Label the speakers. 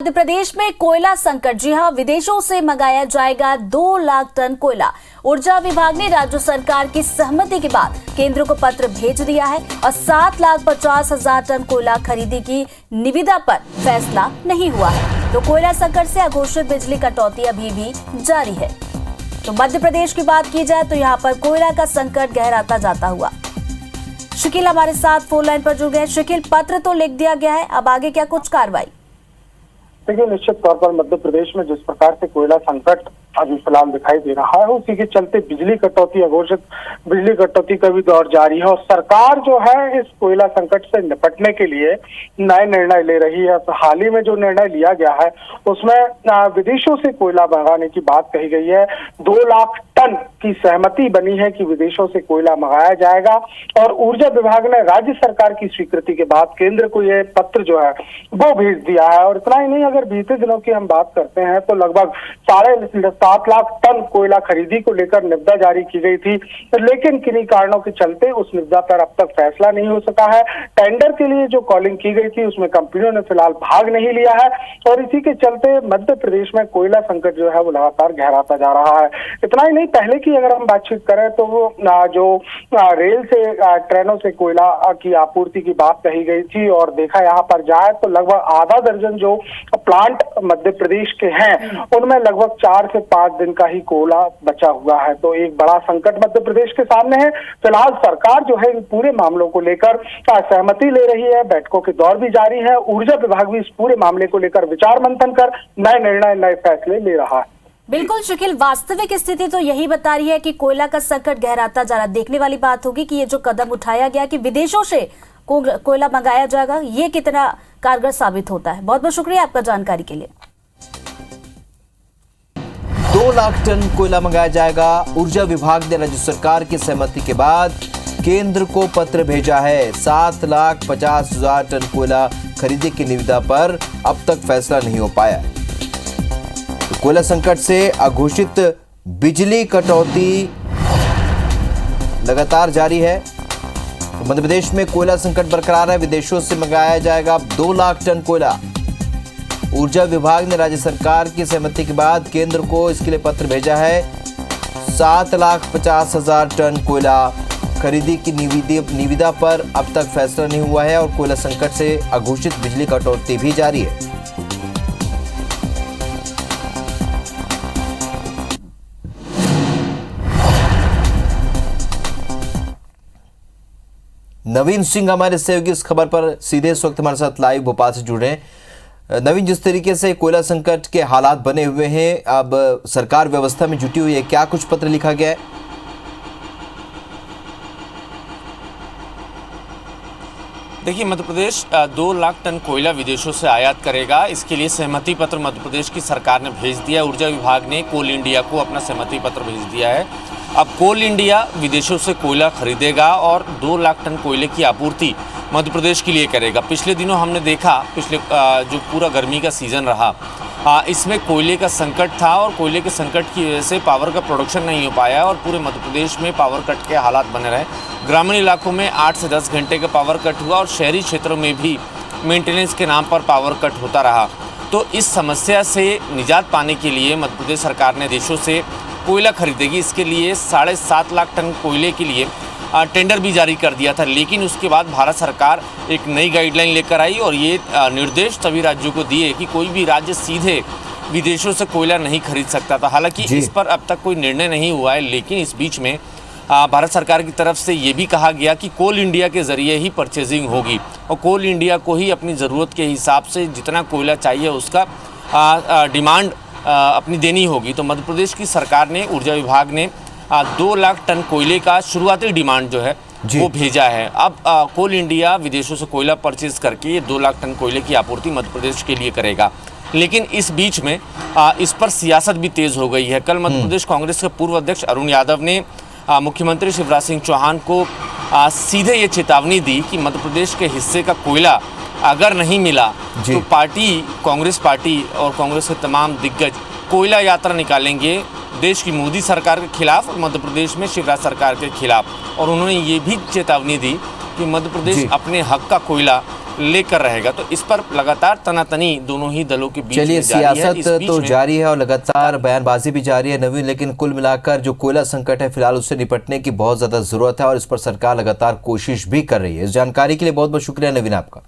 Speaker 1: मध्य प्रदेश में कोयला संकट। जी हां, विदेशों से मंगाया जाएगा 2 लाख टन कोयला। ऊर्जा विभाग ने राज्य सरकार की सहमति के बाद केंद्र को पत्र भेज दिया है और 7,50,000 टन कोयला खरीदी की निविदा पर फैसला नहीं हुआ है। तो कोयला संकट से अघोषित बिजली कटौती अभी भी जारी है। तो मध्य प्रदेश की बात की जाए तो यहाँ पर कोयला का संकट गहराता जाता हुआ। शकील हमारे साथ फोन लाइन पर जुड़ गए। शकील, पत्र तो लिख दिया गया है, अब आगे क्या कुछ कार्रवाई?
Speaker 2: देखिए, निश्चित तौर पर मध्य प्रदेश में जिस प्रकार से कोयला संकट अभी फिलहाल दिखाई दे रहा है, उसी के चलते बिजली कटौती, अघोषित बिजली कटौती का भी दौर जारी है और सरकार जो है इस कोयला संकट से निपटने के लिए नए निर्णय ले रही है। तो हाल ही में जो निर्णय लिया गया है उसमें विदेशों से कोयला मंगाने की बात कही गई है। 2 लाख टन की सहमति बनी है कि विदेशों से कोयला मंगाया जाएगा और ऊर्जा विभाग ने राज्य सरकार की स्वीकृति के बाद केंद्र को यह पत्र जो है वो भेज दिया है। और इतना ही नहीं, अगर बीते दिनों की हम बात करते हैं तो लगभग 7.5 लाख टन कोयला खरीदी को लेकर निविदा जारी की गई थी, लेकिन किन्हीं कारणों के चलते उस निविदा पर अब तक फैसला नहीं हो सका है। टेंडर के लिए जो कॉलिंग की गई थी उसमें कंपनियों ने फिलहाल भाग नहीं लिया है और इसी के चलते मध्य प्रदेश में कोयला संकट जो है वो लगातार गहराता जा रहा है। इतना ही नहीं, पहले की अगर हम बातचीत करें तो वो जो रेल से ट्रेनों से कोयला की आपूर्ति की बात कही गई थी और देखा यहाँ पर जाए तो लगभग आधा दर्जन जो प्लांट मध्य प्रदेश के हैं उनमें लगभग 4 से 5 दिन का ही कोयला बचा हुआ है। तो एक बड़ा संकट मध्य प्रदेश के सामने है। फिलहाल सरकार जो है इन पूरे मामलों को लेकर सहमति ले रही है, बैठकों के दौर भी जारी है। ऊर्जा विभाग भी इस पूरे मामले को लेकर विचार मंथन कर नए निर्णय, नए फैसले ले रहा है।
Speaker 1: बिल्कुल शकील, वास्तविक स्थिति तो यही बता रही है कि कोयला का संकट गहराता जा रहा। देखने वाली बात होगी कि ये जो कदम उठाया गया कि विदेशों से कोयला मंगाया जाएगा, ये कितना कारगर साबित होता है। बहुत बहुत शुक्रिया आपका जानकारी के लिए।
Speaker 3: 2 लाख टन कोयला मंगाया जाएगा। ऊर्जा विभाग ने राज्य सरकार की सहमति के बाद केंद्र को पत्र भेजा है। 7,50,000 टन कोयला खरीदी की निविदा पर अब तक फैसला नहीं हो पाया। तो कोयला संकट से अघोषित बिजली कटौती लगातार जारी है। तो मध्य प्रदेश में कोयला संकट बरकरार है। विदेशों से मंगाया जाएगा 2 लाख टन कोयला। ऊर्जा विभाग ने राज्य सरकार की सहमति के बाद केंद्र को इसके लिए पत्र भेजा है। 7,50,000 टन कोयला खरीदी की निविदा पर अब तक फैसला नहीं हुआ है और कोयला संकट से अघोषित बिजली कटौती भी जारी है। नवीन सिंह हमारे सहयोगी इस खबर पर सीधे इस वक्त हमारे साथ लाइव भोपाल से जुड़ रहे हैं। नवीन, जिस तरीके से कोयला संकट के हालात बने हुए हैं, अब सरकार व्यवस्था में जुटी हुई है, क्या कुछ पत्र लिखा गया है?
Speaker 4: देखिए, मध्य प्रदेश 2 लाख टन कोयला विदेशों से आयात करेगा। इसके लिए सहमति पत्र मध्य प्रदेश की सरकार ने भेज दिया। ऊर्जा विभाग ने कोल इंडिया को अपना सहमति पत्र भेज दिया है। अब कोल इंडिया विदेशों से कोयला खरीदेगा और 2 लाख टन कोयले की आपूर्ति मध्य प्रदेश के लिए करेगा। पिछले दिनों हमने देखा, पिछले जो पूरा गर्मी का सीज़न रहा, इसमें कोयले का संकट था और कोयले के संकट की वजह से पावर का प्रोडक्शन नहीं हो पाया और पूरे मध्य प्रदेश में पावर कट के हालात बने रहे। ग्रामीण इलाकों में 8 से 10 घंटे का पावर कट हुआ और शहरी क्षेत्रों में भी मेंटेनेंस के नाम पर पावर कट होता रहा। तो इस समस्या से निजात पाने के लिए मध्य प्रदेश सरकार ने देशों से कोयला खरीदेगी। इसके लिए 7.5 लाख टन कोयले के लिए टेंडर भी जारी कर दिया था, लेकिन उसके बाद भारत सरकार एक नई गाइडलाइन लेकर आई और ये निर्देश सभी राज्यों को दिए कि कोई भी राज्य सीधे विदेशों से कोयला नहीं खरीद सकता था। हालांकि इस पर अब तक कोई निर्णय नहीं हुआ है, लेकिन इस बीच में भारत सरकार की तरफ से ये भी कहा गया कि कोल इंडिया के ज़रिए ही परचेजिंग होगी और कोल इंडिया को ही अपनी ज़रूरत के हिसाब से जितना कोयला चाहिए उसका डिमांड अपनी देनी होगी। तो मध्य प्रदेश की सरकार ने, ऊर्जा विभाग ने 2 लाख टन कोयले का शुरुआती डिमांड जो है वो भेजा है। अब कोल इंडिया विदेशों से कोयला परचेज करके ये 2 लाख टन कोयले की आपूर्ति मध्य प्रदेश के लिए करेगा। लेकिन इस बीच में इस पर सियासत भी तेज़ हो गई है। कल मध्य प्रदेश कांग्रेस के पूर्व अध्यक्ष अरुण यादव ने मुख्यमंत्री शिवराज सिंह चौहान को सीधे ये चेतावनी दी कि मध्य प्रदेश के हिस्से का कोयला अगर नहीं मिला तो कांग्रेस पार्टी और कांग्रेस के तमाम दिग्गज कोयला यात्रा निकालेंगे देश की मोदी सरकार के खिलाफ और मध्य प्रदेश में शिवराज सरकार के खिलाफ। और उन्होंने ये भी चेतावनी दी कि मध्य प्रदेश
Speaker 3: जी।
Speaker 4: अपने हक का कोयला लेकर रहेगा। तो इस पर लगातार तनातनी दोनों ही दलों के बीच
Speaker 3: चलिए,
Speaker 4: में जारी है। इस
Speaker 3: सियासत
Speaker 4: बीच
Speaker 3: तो
Speaker 4: में
Speaker 3: जारी है और लगातार बयानबाजी भी जारी है नवीन, लेकिन कुल मिलाकर जो कोयला संकट है फिलहाल उससे निपटने की बहुत ज्यादा जरूरत है और इस पर सरकार लगातार कोशिश भी कर रही है। इस जानकारी के लिए बहुत बहुत शुक्रिया नवीन आपका।